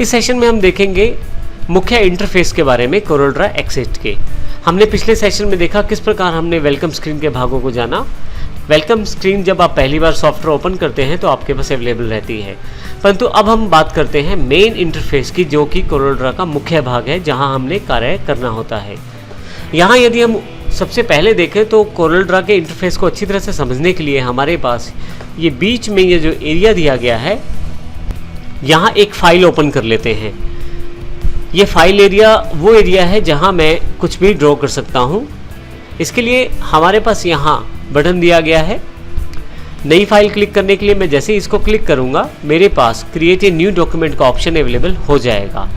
इस सेशन में हम देखेंगे मुख्य इंटरफेस के बारे में कोरल एक्सेट के। हमने पिछले सेशन में देखा किस प्रकार हमने वेलकम स्क्रीन के भागों को जाना। वेलकम स्क्रीन जब आप पहली बार सॉफ्टवेयर ओपन करते हैं तो आपके पास अवेलेबल रहती है, परंतु अब हम बात करते हैं मेन इंटरफेस की, जो कि कोरल का मुख्य भाग है जहां हमने कार्य करना होता है। यहाँ यदि हम सबसे पहले देखें तो कोरल के इंटरफेस को अच्छी तरह से समझने के लिए हमारे पास ये बीच में ये जो एरिया दिया गया है, यहाँ एक फाइल ओपन कर लेते हैं। ये फाइल एरिया वो एरिया है जहाँ मैं कुछ भी ड्रॉ कर सकता हूँ। इसके लिए हमारे पास यहाँ बटन दिया गया है। नई फाइल क्लिक करने के लिए मैं जैसे ही इसको क्लिक करूँगा मेरे पास क्रिएट ए न्यू डॉक्यूमेंट का ऑप्शन अवेलेबल हो जाएगा।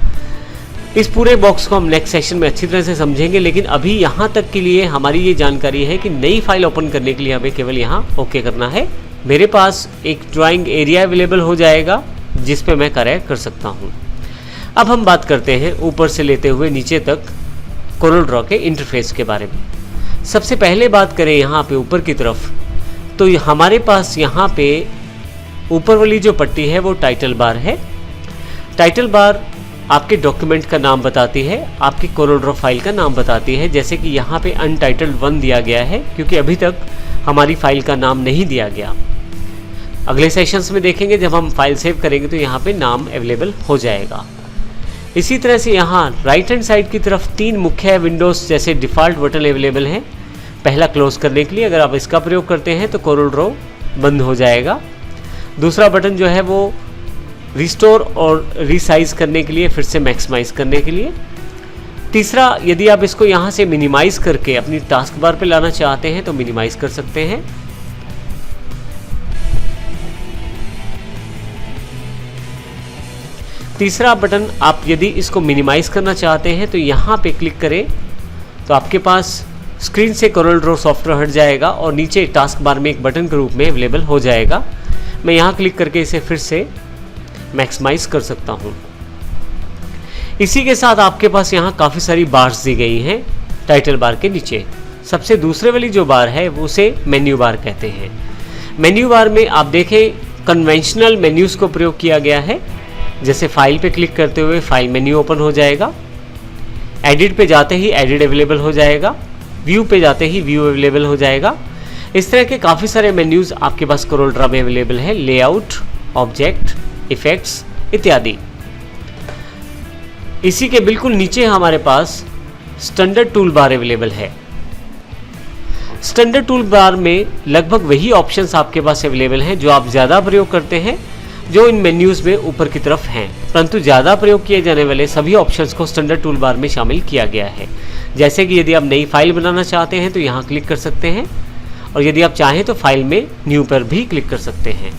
इस पूरे बॉक्स को हम नेक्स्ट सेशन में अच्छी तरह से समझेंगे, लेकिन अभी यहाँ तक के लिए हमारी ये जानकारी है कि नई फाइल ओपन करने के लिए हमें केवल यहाँ ओके करना है। मेरे पास एक ड्राइंग एरिया अवेलेबल हो जाएगा जिस पे मैं कार्य कर सकता हूँ। अब हम बात करते हैं ऊपर से लेते हुए नीचे तक कोरल के इंटरफेस के बारे में। सबसे पहले बात करें यहाँ पे ऊपर की तरफ, तो हमारे पास यहाँ पे ऊपर वाली जो पट्टी है वो टाइटल बार है। टाइटल बार आपके डॉक्यूमेंट का नाम बताती है, आपकी कोरल फाइल का नाम बताती है। जैसे कि यहाँ पे अनटाइटल्ड 1 दिया गया है क्योंकि अभी तक हमारी फाइल का नाम नहीं दिया गया। अगले सेशंस में देखेंगे जब हम फाइल सेव करेंगे तो यहाँ पे नाम अवेलेबल हो जाएगा। इसी तरह से यहाँ राइट हैंड साइड की तरफ 3 मुख्य विंडोज़ जैसे डिफ़ॉल्ट बटन अवेलेबल हैं। पहला क्लोज करने के लिए अगर आप इसका प्रयोग करते हैं तो कोरल बंद हो जाएगा। दूसरा बटन जो है वो रिस्टोर और रीसाइज करने के लिए, फिर से मैक्सिमाइज करने के लिए। तीसरा, यदि आप इसको यहाँ से मिनिमाइज करके अपनी टास्क बार पे लाना चाहते हैं तो मिनिमाइज कर सकते हैं। तीसरा बटन आप यदि इसको मिनिमाइज करना चाहते हैं तो यहाँ पे क्लिक करें तो आपके पास स्क्रीन से कोरल ड्रॉ सॉफ्टवेयर हट जाएगा और नीचे टास्क बार में एक बटन के रूप में अवेलेबल हो जाएगा। मैं यहाँ क्लिक करके इसे फिर से मैक्सिमाइज कर सकता हूँ। इसी के साथ आपके पास यहाँ काफ़ी सारी बार्स दी गई हैं टाइटल बार के नीचे। सबसे दूसरे वाली जो बार है वो उसे मेन्यू बार कहते हैं। मेन्यू बार में आप देखें कन्वेंशनल मेन्यूज़ को प्रयोग किया गया है। जैसे फाइल पे क्लिक करते हुए फाइल मेन्यू ओपन हो जाएगा, एडिट पे जाते ही एडिट अवेलेबल हो जाएगा, व्यू पे जाते ही व्यू अवेलेबल हो जाएगा। इस तरह के काफ़ी सारे मेन्यूज़ आपके पास कोरल में अवेलेबल है। लेआउट, ऑब्जेक्ट, इफेक्ट्स इत्यादि। इसी के बिल्कुल नीचे हमारे पास स्टैंडर्ड टूल बार अवेलेबल है। स्टैंडर्ड टूल बार में लगभग वही ऑप्शंस आपके पास अवेलेबल हैं जो आप ज़्यादा प्रयोग करते हैं, जो इन मेन्यूज़ में ऊपर की तरफ हैं, परंतु ज़्यादा प्रयोग किए जाने वाले सभी ऑप्शंस को स्टैंडर्ड टूल बार में शामिल किया गया है। जैसे कि यदि आप नई फाइल बनाना चाहते हैं तो यहाँ क्लिक कर सकते हैं, और यदि आप चाहें तो फाइल में न्यू पर भी क्लिक कर सकते हैं,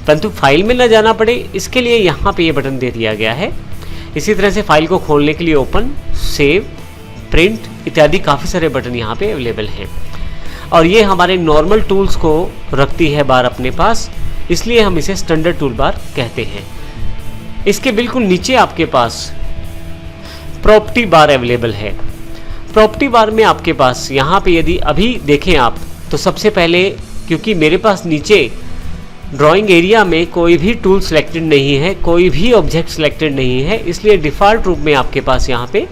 परंतु फाइल में न जाना पड़े इसके लिए यहाँ पे ये बटन दे दिया गया है। इसी तरह से फाइल को खोलने के लिए ओपन, सेव, प्रिंट इत्यादि काफ़ी सारे बटन यहाँ पे अवेलेबल हैं। और ये हमारे नॉर्मल टूल्स को रखती है बार अपने पास, इसलिए हम इसे स्टैंडर्ड टूल बार कहते हैं। इसके बिल्कुल नीचे आपके पास प्रॉपर्टी बार अवेलेबल है। प्रॉपर्टी बार में आपके पास यहाँ पे यदि अभी देखें आप तो सबसे पहले, क्योंकि मेरे पास नीचे ड्राइंग एरिया में कोई भी टूल सिलेक्टेड नहीं है, कोई भी ऑब्जेक्ट सिलेक्टेड नहीं है, इसलिए डिफ़ॉल्ट रूप में आपके पास यहाँ पे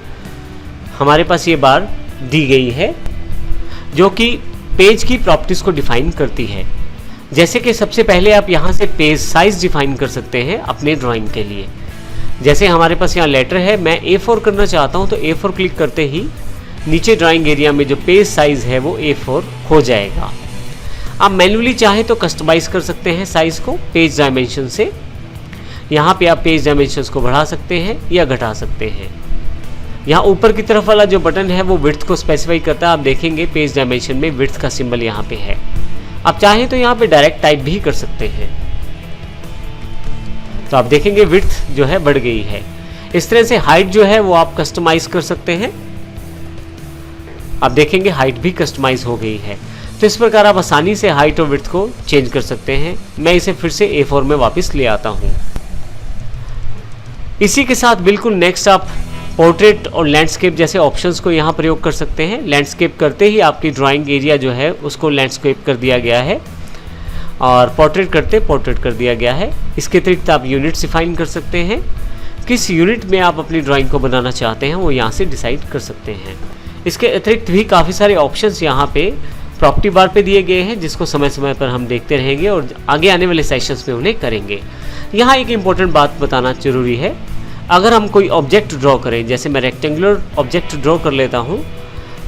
हमारे पास ये बार दी गई है जो कि पेज की प्रॉपर्टीज़ को डिफ़ाइन करती है। जैसे कि सबसे पहले आप यहाँ से पेज साइज़ डिफ़ाइन कर सकते हैं अपने ड्राइंग के लिए। जैसे हमारे पास यहाँ लेटर है, मैं A4 करना चाहता हूँ तो A4 क्लिक करते ही नीचे ड्राइंग एरिया में जो पेज साइज़ है वो A4 हो जाएगा। आप मैन्युअली चाहे तो कस्टमाइज़ कर सकते हैं साइज़ को पेज डायमेंशन से। यहाँ पे आप पेज डायमेंशंस को बढ़ा सकते हैं या घटा सकते हैं। यहाँ ऊपर की तरफ वाला जो बटन है वो विड्थ को स्पेसिफाई करता है। आप देखेंगे पेज डायमेंशन में विड्थ का सिंबल यहाँ पे है। आप चाहें तो यहाँ पे डायरेक्ट टाइप भी कर सकते हैं, तो आप देखेंगे विड्थ जो है बढ़ गई है। इस तरह से हाइट जो है वो आप कस्टमाइज कर सकते हैं। आप देखेंगे हाइट भी कस्टमाइज हो गई है। तो इस प्रकार आप आसानी से हाइट और विड्थ को चेंज कर सकते हैं। मैं इसे फिर से A4 में वापस ले आता हूँ। इसी के साथ बिल्कुल नेक्स्ट आप पोर्ट्रेट और लैंडस्केप जैसे ऑप्शंस को यहाँ प्रयोग कर सकते हैं। लैंडस्केप करते ही आपकी ड्राइंग एरिया जो है उसको लैंडस्केप कर दिया गया है, और पोर्ट्रेट करते पोर्ट्रेट कर दिया गया है। इसके अतिरिक्त आप यूनिट्स डिफाइन कर सकते हैं। किस यूनिट में आप अपनी ड्राइंग को बनाना चाहते हैं वो यहाँ से डिसाइड कर सकते हैं। इसके अतिरिक्त भी काफ़ी सारे ऑप्शंस यहाँ पे प्रॉपर्टी बार पे दिए गए हैं, जिसको समय समय पर हम देखते रहेंगे और आगे आने वाले सेशंस में उन्हें करेंगे। यहाँ एक इम्पॉर्टेंट बात बताना जरूरी है, अगर हम कोई ऑब्जेक्ट ड्रॉ करें, जैसे मैं रेक्टेंगुलर ऑब्जेक्ट ड्रॉ कर लेता हूँ,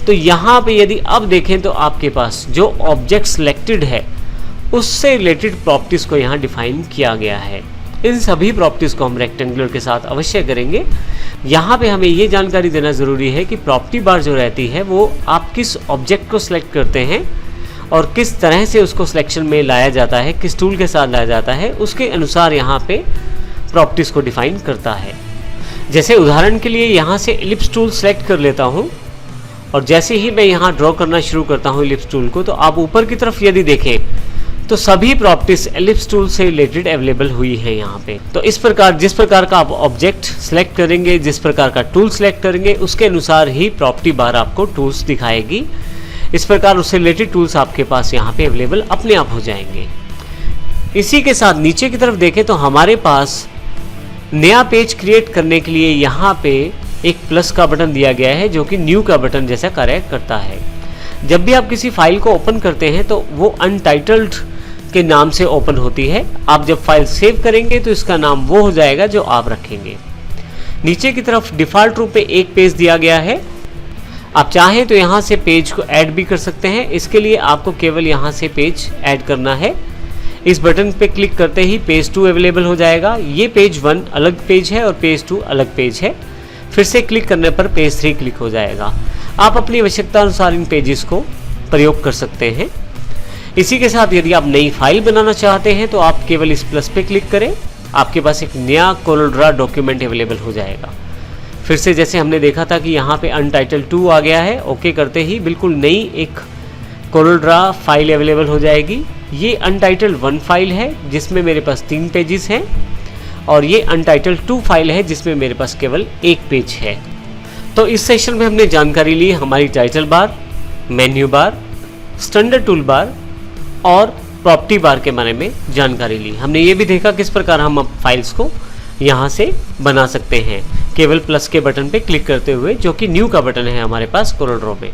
तो यहाँ पे यदि अब देखें तो आपके पास जो ऑब्जेक्ट सिलेक्टेड है उससे रिलेटेड प्रॉपर्टीज़ को यहाँ डिफाइन किया गया है। इन सभी प्रॉपर्टीज़ को हम रेक्टेंगुलर के साथ अवश्य करेंगे। यहाँ पे हमें ये जानकारी देना ज़रूरी है कि प्रॉपर्टी बार जो रहती है वो आप किस ऑब्जेक्ट को सिलेक्ट करते हैं और किस तरह से उसको सिलेक्शन में लाया जाता है, किस टूल के साथ लाया जाता है, उसके अनुसार यहाँ पे प्रॉपर्टीज़ को डिफाइन करता है। जैसे उदाहरण के लिए यहाँ से एलिप्स टूल सेलेक्ट कर लेता हूँ और जैसे ही मैं यहाँ ड्रॉ करना शुरू करता हूँ एलिप्स टूल को, तो आप ऊपर की तरफ यदि देखें तो सभी प्रॉपर्टीज एलिप्स टूल से रिलेटेड अवेलेबल हुई है यहाँ पे। तो इस प्रकार जिस प्रकार का आप ऑब्जेक्ट सेलेक्ट करेंगे, जिस प्रकार का टूल सेलेक्ट करेंगे, उसके अनुसार ही प्रॉपर्टी बार आपको टूल्स दिखाएगी। इस प्रकार उससे रिलेटेड टूल्स आपके पास यहाँ पे अवेलेबल अपने आप हो जाएंगे। इसी के साथ नीचे की तरफ देखें तो हमारे पास नया पेज क्रिएट करने के लिए यहाँ पे एक प्लस का बटन दिया गया है, जो कि न्यू का बटन जैसा कार्य करता है। जब भी आप किसी फाइल को ओपन करते हैं तो वो अनटाइटल्ड के नाम से ओपन होती है। आप जब फाइल सेव करेंगे तो इसका नाम वो हो जाएगा जो आप रखेंगे। नीचे की तरफ डिफ़ॉल्ट रूप में एक पेज दिया गया है। आप चाहें तो यहाँ से पेज को ऐड भी कर सकते हैं। इसके लिए आपको केवल यहाँ से पेज ऐड करना है। इस बटन पे क्लिक करते ही पेज 2 अवेलेबल हो जाएगा। ये पेज 1 अलग पेज है और पेज 2 अलग पेज है। फिर से क्लिक करने पर पेज 3 क्लिक हो जाएगा। आप अपनी आवश्यकता अनुसार इन पेजेस को प्रयोग कर सकते हैं। इसी के साथ यदि आप नई फाइल बनाना चाहते हैं तो आप केवल इस प्लस पे क्लिक करें, आपके पास एक नया कोरल डॉक्यूमेंट अवेलेबल हो जाएगा। फिर से जैसे हमने देखा था कि यहाँ पे अनटाइटल्ड 2 आ गया है, ओके करते ही बिल्कुल नई एक कोरल फाइल अवेलेबल हो जाएगी। ये अनटाइटल्ड 1 फाइल है जिसमें मेरे पास 3 पेजेस हैं और ये अनटाइटल्ड 2 फाइल है जिसमें मेरे पास केवल 1 पेज है। तो इस सेशन में हमने जानकारी ली हमारी title bar, menu bar, standard tool bar और प्रॉपर्टी बार के बारे में जानकारी ली। हमने ये भी देखा किस प्रकार हम अब फाइल्स को यहाँ से बना सकते हैं केवल प्लस के बटन पे क्लिक करते हुए, जो कि न्यू का बटन है हमारे पास कोरल ड्रॉ में।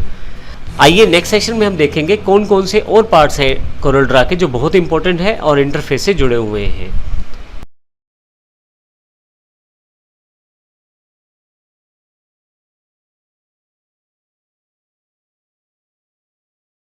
आइए नेक्स्ट सेशन में हम देखेंगे कौन कौन से और पार्ट्स हैं कोरल ड्रॉ के जो बहुत इंपॉर्टेंट है और इंटरफेस से जुड़े हुए हैं।